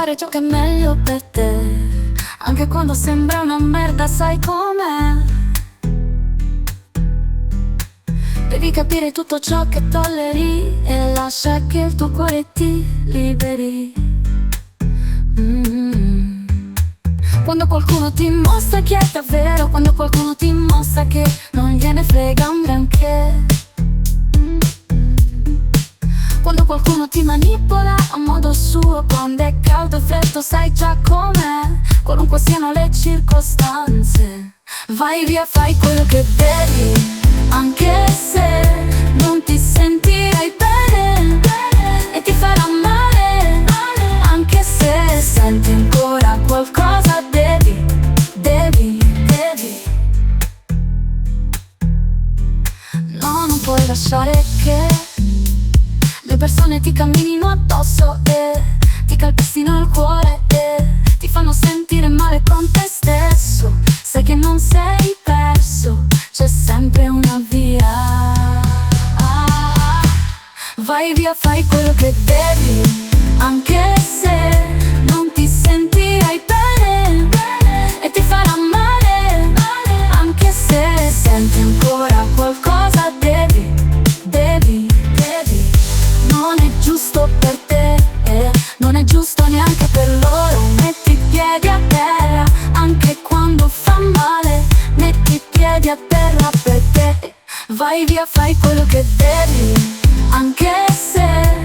fare ciò che è meglio per te, anche quando sembra una merda, sai com'è. Devi capire tutto ciò che tolleri e lascia che il tuo cuore ti liberi. Quando qualcuno ti mostra chi è davvero, quando qualcuno ti mostra che non gliene frega un granché, quando qualcuno ti manipola a modo suo, quando è caldo e freddo sai già com'è, qualunque siano le circostanze. Vai via, fai quello che devi, anche se non ti sentirai bene, e ti farà male, anche se senti ancora qualcosa, devi. No, non puoi lasciare che le persone ti camminino addosso e ti calpestino il cuore e ti fanno sentire male con te stesso. Sai che non sei perso, c'è sempre una via. Vai via, fai quello che devi, anche se non ti sentirai bene, e ti farà male, anche se senti ancora qualcosa, devi. Non è giusto per te, non è giusto neanche per loro. Metti i piedi a terra, anche quando fa male. Metti i piedi a terra per te. Vai via, fai quello che devi, anche se